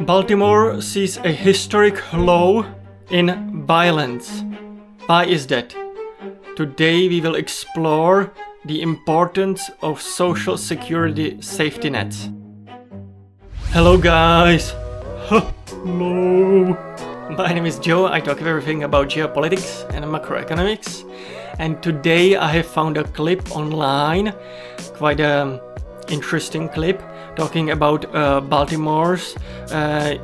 Baltimore sees a historic low in violence. Why is that? Today we will explore the importance of social security safety nets. Hello guys! Hello! My name is Joe. I talk everything about geopolitics and macroeconomics. And today I have found a clip online, quite an interesting clip, talking about Baltimore's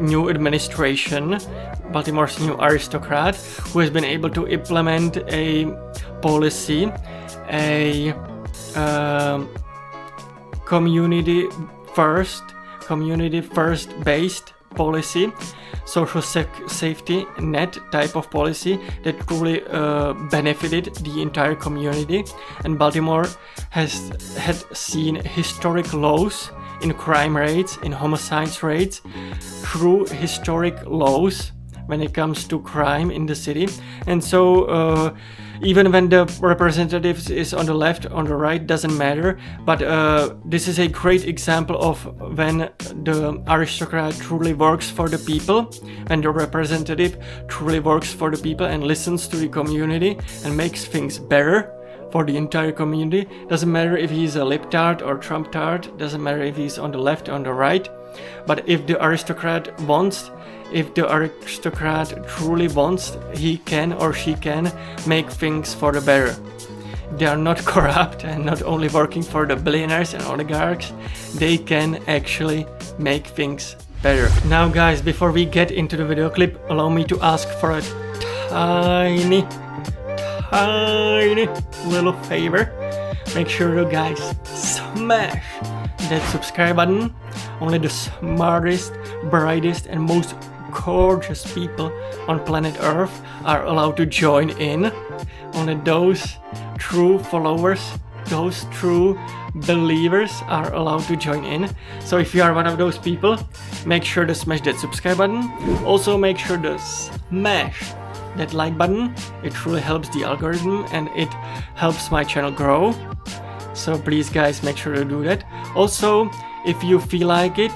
new administration, Baltimore's new aristocrat, who has been able to implement a policy, a community first based policy, social safety net type of policy that truly benefited the entire community. And Baltimore had seen historic lows in crime rates, in homicides rates, true historic lows when it comes to crime in the city. And so even when the representatives is on the left, on the right, doesn't matter. But this is a great example of when the aristocrat truly works for the people, when the representative truly works for the people and listens to the community and makes things better for the entire community. Doesn't matter if he's a libtard or Trump-tard, doesn't matter if he's on the left or on the right. But if the aristocrat truly wants, he can or she can make things for the better. They are not corrupt and not only working for the billionaires and oligarchs, they can actually make things better. Now guys, before we get into the video clip, allow me to ask for a tiny little favor. Make sure you guys smash that subscribe button. Only the smartest, brightest and most gorgeous people on planet Earth are allowed to join in. Only those true followers, those true believers are allowed to join in. So if you are one of those people, make sure to smash that subscribe button. Also make sure to smash that like button. It truly helps the algorithm and it helps my channel grow. So please guys, make sure to do that. Also, if you feel like it,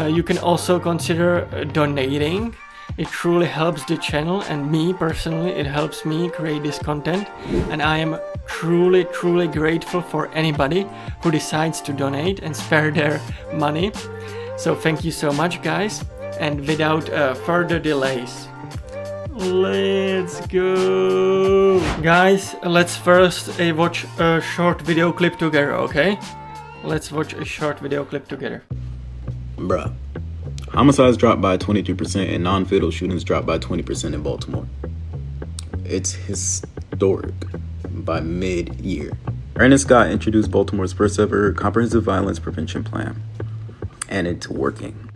you can also consider donating. It truly helps the channel and me personally, it helps me create this content. And I am truly grateful for anybody who decides to donate and spare their money. So thank you so much guys. And without further delays, let's go! Guys, let's first watch a short video clip together, okay? Let's watch a short video clip together. Bruh. Homicides dropped by 23% and non-fatal shootings dropped by 20% in Baltimore. It's historic by mid-year. Ernest Scott introduced Baltimore's first ever comprehensive violence prevention plan. And it's working.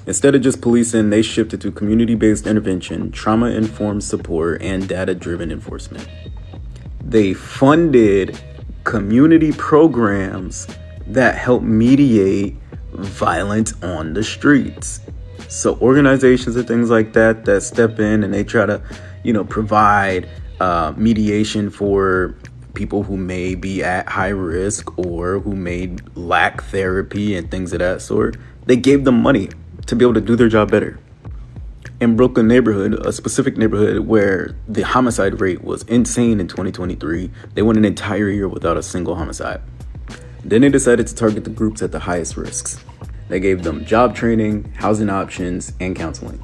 Instead of just policing, they shifted to community-based intervention, trauma-informed support, and data-driven enforcement. They funded community programs that help mediate violence on the streets. So organizations and things like that step in and they try to, provide mediation for people who may be at high risk or who may lack therapy and things of that sort. They gave them money to be able to do their job better. In Brooklyn neighborhood, a specific neighborhood where the homicide rate was insane in 2023, they went an entire year without a single homicide. Then they decided to target the groups at the highest risks. They gave them job training, housing options, and counseling,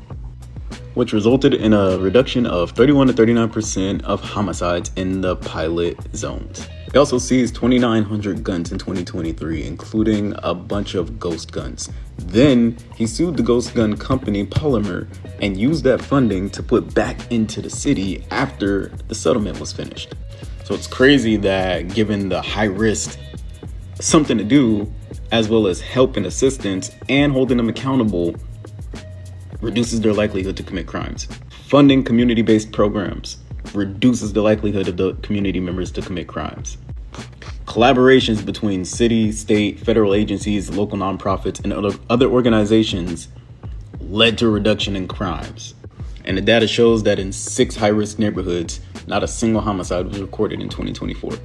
which resulted in a reduction of 31 to 39% of homicides in the pilot zones. They also seized 2,900 guns in 2023, including a bunch of ghost guns. Then he sued the ghost gun company Polymer and used that funding to put back into the city after the settlement was finished. So it's crazy that given the high risk something to do, as well as help and assistance and holding them accountable, reduces their likelihood to commit crimes. Funding community-based programs reduces the likelihood of the community members to commit crimes. Collaborations between city, state, federal agencies, local nonprofits, and other organizations led to a reduction in crimes. And the data shows that in 6 high-risk neighborhoods, not a single homicide was recorded in 2024.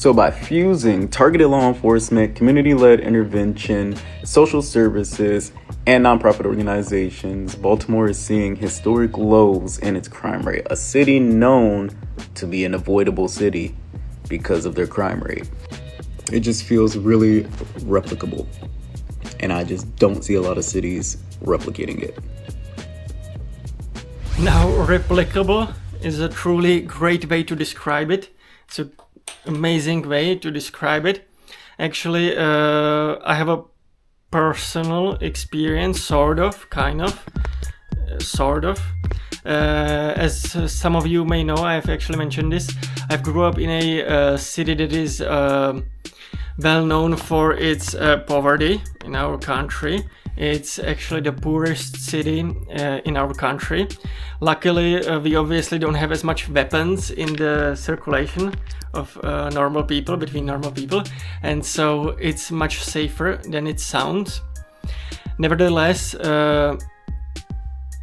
So by fusing targeted law enforcement, community-led intervention, social services, and nonprofit organizations, Baltimore is seeing historic lows in its crime rate, a city known to be an avoidable city because of their crime rate. It just feels really replicable, and I just don't see a lot of cities replicating it. Now, replicable is a truly great way to describe it. It's an amazing way to describe it. Actually, I have a personal experience, sort of. As some of you may know, I've actually mentioned this. I grew up in a city that is well known for its poverty in our country. It's actually the poorest city in our country. Luckily, we obviously don't have as much weapons in the circulation of normal people, between normal people, and so it's much safer than it sounds. Nevertheless,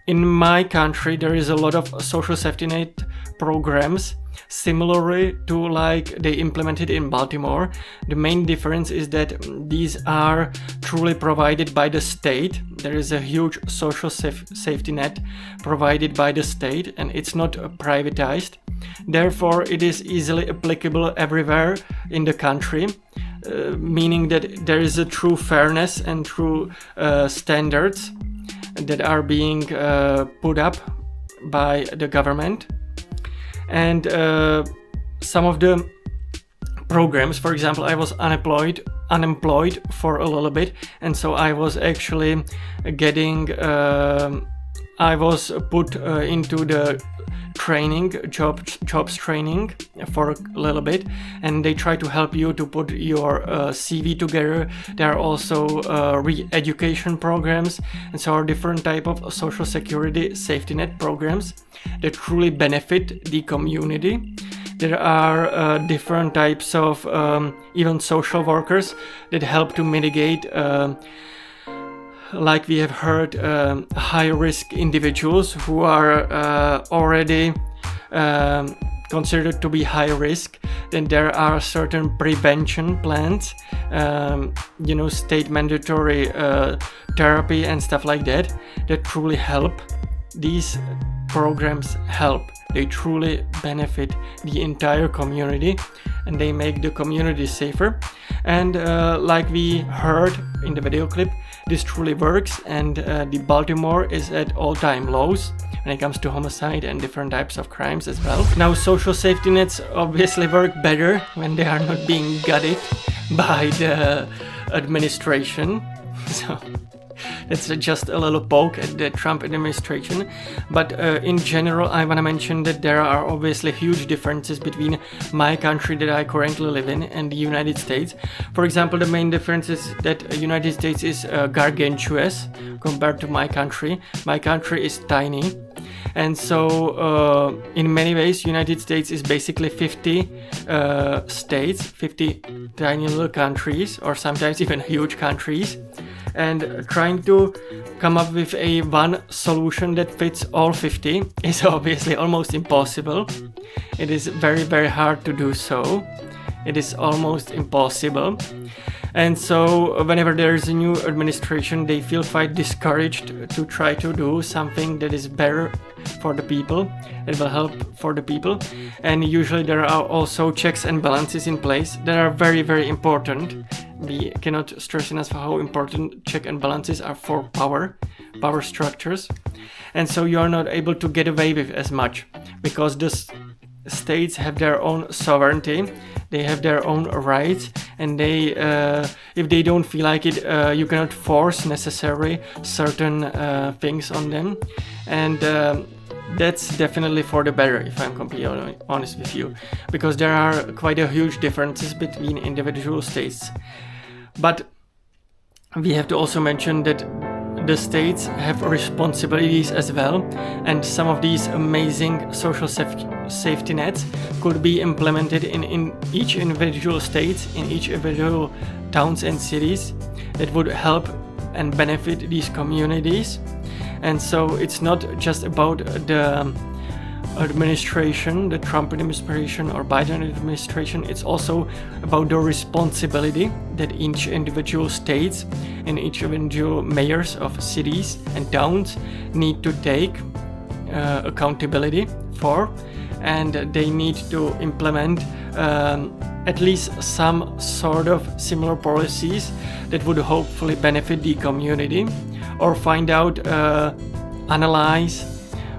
in my country there is a lot of social safety net programs, similarly to like they implemented in Baltimore. The main difference is that these are truly provided by the state. There is a huge social safety net provided by the state, and it's not privatized. Therefore, it is easily applicable everywhere in the country, meaning that there is a true fairness and true standards that are being put up by the government. And some of the programs, for example, I was unemployed for a little bit, and so I was actually getting I was put into the jobs training for a little bit, and they try to help you to put your CV together. There are also re-education programs, and so are different type of social security safety net programs that truly benefit the community. There are different types of even social workers that help to mitigate like we have heard, high-risk individuals who are already considered to be high risk. Then there are certain prevention plans, state mandatory therapy and stuff like that truly help. These programs help. They truly benefit the entire community, and they make the community safer. And like we heard in the video clip, this truly works, and the Baltimore is at all-time lows when it comes to homicide and different types of crimes as well. Now, social safety nets obviously work better when they are not being gutted by the administration. So that's just a little poke at the Trump administration. But in general, I want to mention that there are obviously huge differences between my country that I currently live in and the United States. For example, the main difference is that the United States is gargantuous compared to my country. My country is tiny. And so in many ways, United States is basically 50 states, 50 tiny little countries, or sometimes even huge countries. And trying to come up with a one solution that fits all 50 is obviously almost impossible. It is very, very hard to do so. It is almost impossible. And so whenever there is a new administration, they feel quite discouraged to try to do something that is better for the people, that will help for the people. And usually there are also checks and balances in place that are very, very important. We cannot stress enough how important check and balances are for power structures. And so you are not able to get away with as much, because the states have their own sovereignty, they have their own rights, and they, if they don't feel like it, you cannot force necessarily certain things on them. And that's definitely for the better, if I'm completely honest with you, because there are quite a huge differences between individual states. But we have to also mention that the states have responsibilities as well, and some of these amazing social safety nets could be implemented in each individual state, in each individual towns and cities, that would help and benefit these communities. And so it's not just about the administration, the Trump administration or Biden administration. It's also about the responsibility that each individual states and each individual mayors of cities and towns need to take accountability for, and they need to implement at least some sort of similar policies that would hopefully benefit the community, or find out, analyze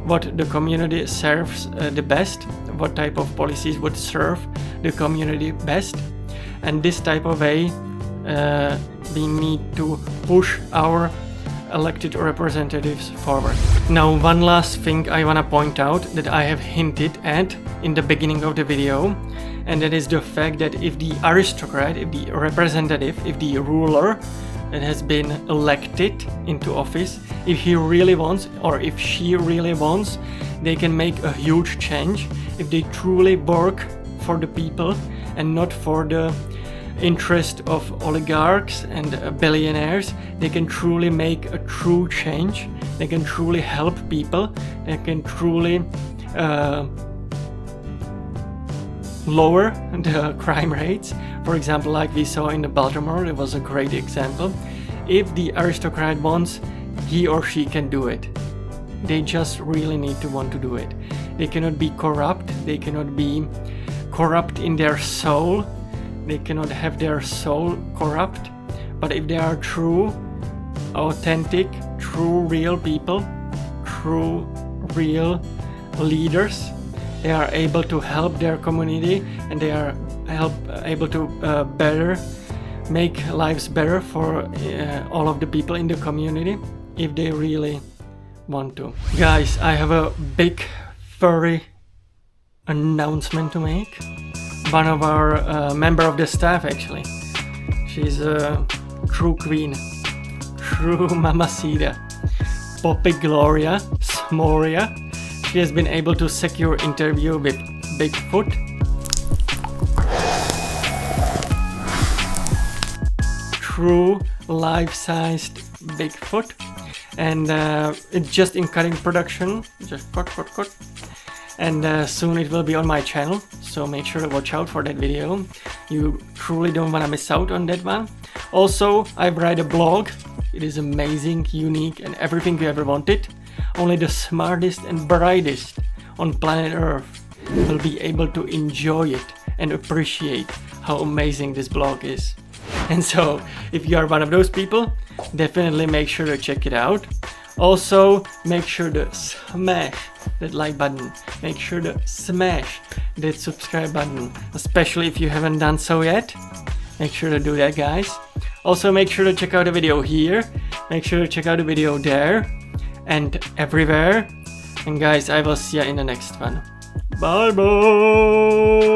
what the community serves the best, what type of policies would serve the community best. And this type of way we need to push our elected representatives forward. Now, one last thing I want to point out that I have hinted at in the beginning of the video, and that is the fact that if the aristocrat, if the representative, if the ruler that has been elected into office, if he really wants, or if she really wants, they can make a huge change if they truly work for the people and not for the interest of oligarchs and billionaires. They can truly make a true change. They can truly help people. They can truly lower the crime rates. For example, like we saw in Baltimore, it was a great example. If the aristocrat wants, he or she can do it. They just really need to want to do it. They cannot be corrupt. They cannot be corrupt in their soul. They cannot have their soul corrupt. But if they are true, authentic, true, real people, true, real leaders, they are able to help their community, and they are able to better make lives better for all of the people in the community, if they really want to. Guys, I have a big furry announcement to make. One of our member of the staff, actually, she's a true queen, true mamacita, Poppy Gloria Smoria. She has been able to secure interview with Bigfoot. True life-sized Bigfoot, and it's just in cutting production. Just cut. And soon it will be on my channel, so make sure to watch out for that video. You truly don't want to miss out on that one. Also, I've write a blog. It is amazing, unique, and everything you ever wanted. Only the smartest and brightest on planet Earth will be able to enjoy it and appreciate how amazing this blog is. And so, if you are one of those people, definitely make sure to check it out. Also, make sure to smash that like button. Make sure to smash that subscribe button, especially if you haven't done so yet. Make sure to do that, guys. Also, make sure to check out the video here. Make sure to check out the video there and everywhere. And guys, I will see you in the next one. Bye bye.